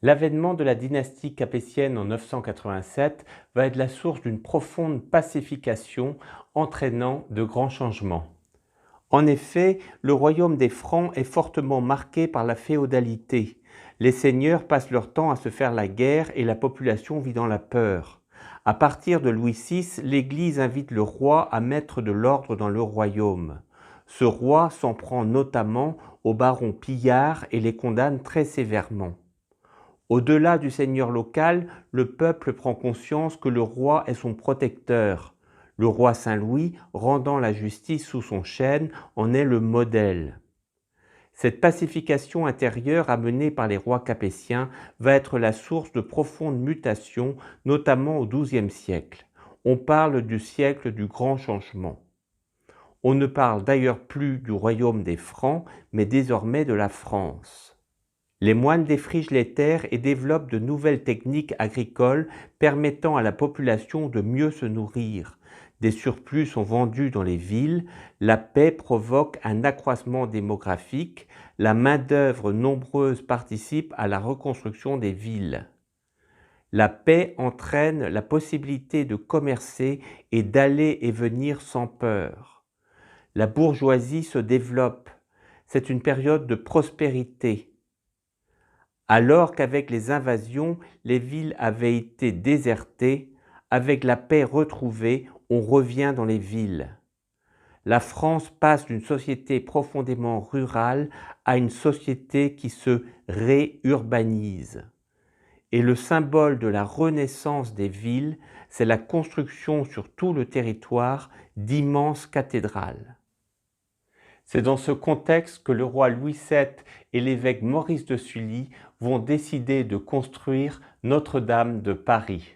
L'avènement de la dynastie capétienne en 987 va être la source d'une profonde pacification entraînant de grands changements. En effet, le royaume des Francs est fortement marqué par la féodalité. Les seigneurs passent leur temps à se faire la guerre et la population vit dans la peur. À partir de Louis VI, l'Église invite le roi à mettre de l'ordre dans le royaume. Ce roi s'en prend notamment aux barons pillards et les condamne très sévèrement. Au-delà du seigneur local, le peuple prend conscience que le roi est son protecteur. Le roi Saint-Louis, rendant la justice sous son chêne, en est le modèle. Cette pacification intérieure amenée par les rois capétiens va être la source de profondes mutations, notamment au XIIe siècle. On parle du siècle du grand changement. On ne parle d'ailleurs plus du royaume des Francs, mais désormais de la France. Les moines défrigent les terres et développent de nouvelles techniques agricoles permettant à la population de mieux se nourrir. Des surplus sont vendus dans les villes, la paix provoque un accroissement démographique, la main-d'œuvre nombreuse participe à la reconstruction des villes. La paix entraîne la possibilité de commercer et d'aller et venir sans peur. La bourgeoisie se développe. C'est une période de prospérité. Alors qu'avec les invasions, les villes avaient été désertées, avec la paix retrouvée, on revient dans les villes. La France passe d'une société profondément rurale à une société qui se réurbanise. Et le symbole de la renaissance des villes, c'est la construction sur tout le territoire d'immenses cathédrales. C'est dans ce contexte que le roi Louis VII et l'évêque Maurice de Sully vont décider de construire Notre-Dame de Paris.